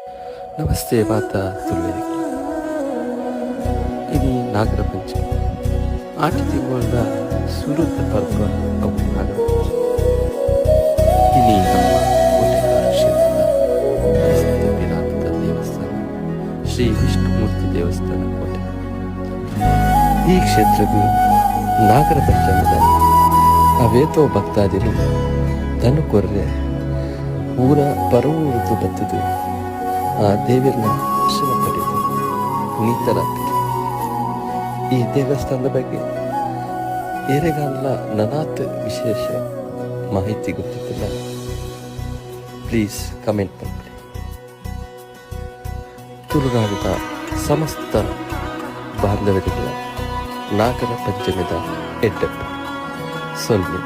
ನಮಸ್ತೆ ಮಾತ ತುಳ್ಳಿಗೆ ಇನಿ ನಾಗರ ಪಂಚಮಿ ಆಟ ತಿಂಗಳ ಸುರುತ್ತ ಪರ್ವ ಅವು ನಾಗರ ಪಂಚಮಿ ಇನಿ ನಮ್ಮ ಕೋಟೆಕಾರ ಕ್ಷೇತ್ರದ ಪ್ರಸಿದ್ಧ ಪಿರಾತದ ದೇವಸ್ಥಾನ ಶ್ರೀ ವಿಷ್ಣುಮೂರ್ತಿ ದೇವಸ್ಥಾನ ಕೋಟೆ. ಈ ಕ್ಷೇತ್ರಗೂ ನಾಗರ ಪಂಚಮದ ಅವೇತೋ ಭಕ್ತಾದಿರು ದನುಕೊರ್ರೆ ಊರ ಪರವೂರುದು ಬತ್ತದು ಆ ದೇವಿಯನ್ನ ದರ್ಶನ ಪಡೆದು ಪುನೀತರಾಗ್ತದೆ. ಈ ದೇವಸ್ಥಾನದ ಬಗ್ಗೆ ಏರೆಗಾಲ ನನಾತ್ ವಿಶೇಷ ಮಾಹಿತಿ ಗೊತ್ತಿತ್ತಿಲ್ಲ, ಪ್ಲೀಸ್ ಕಮೆಂಟ್ ಮಾಡಿ. ತುಳುನಾಡಿನ ಸಮಸ್ತ ಬಾಂಧವರಿಗೆ ನಾಗರ ಪಂಚಮಿದ ಎಡ್ಡೆಪ್ಪ ಸೊಲ್ಮೆ.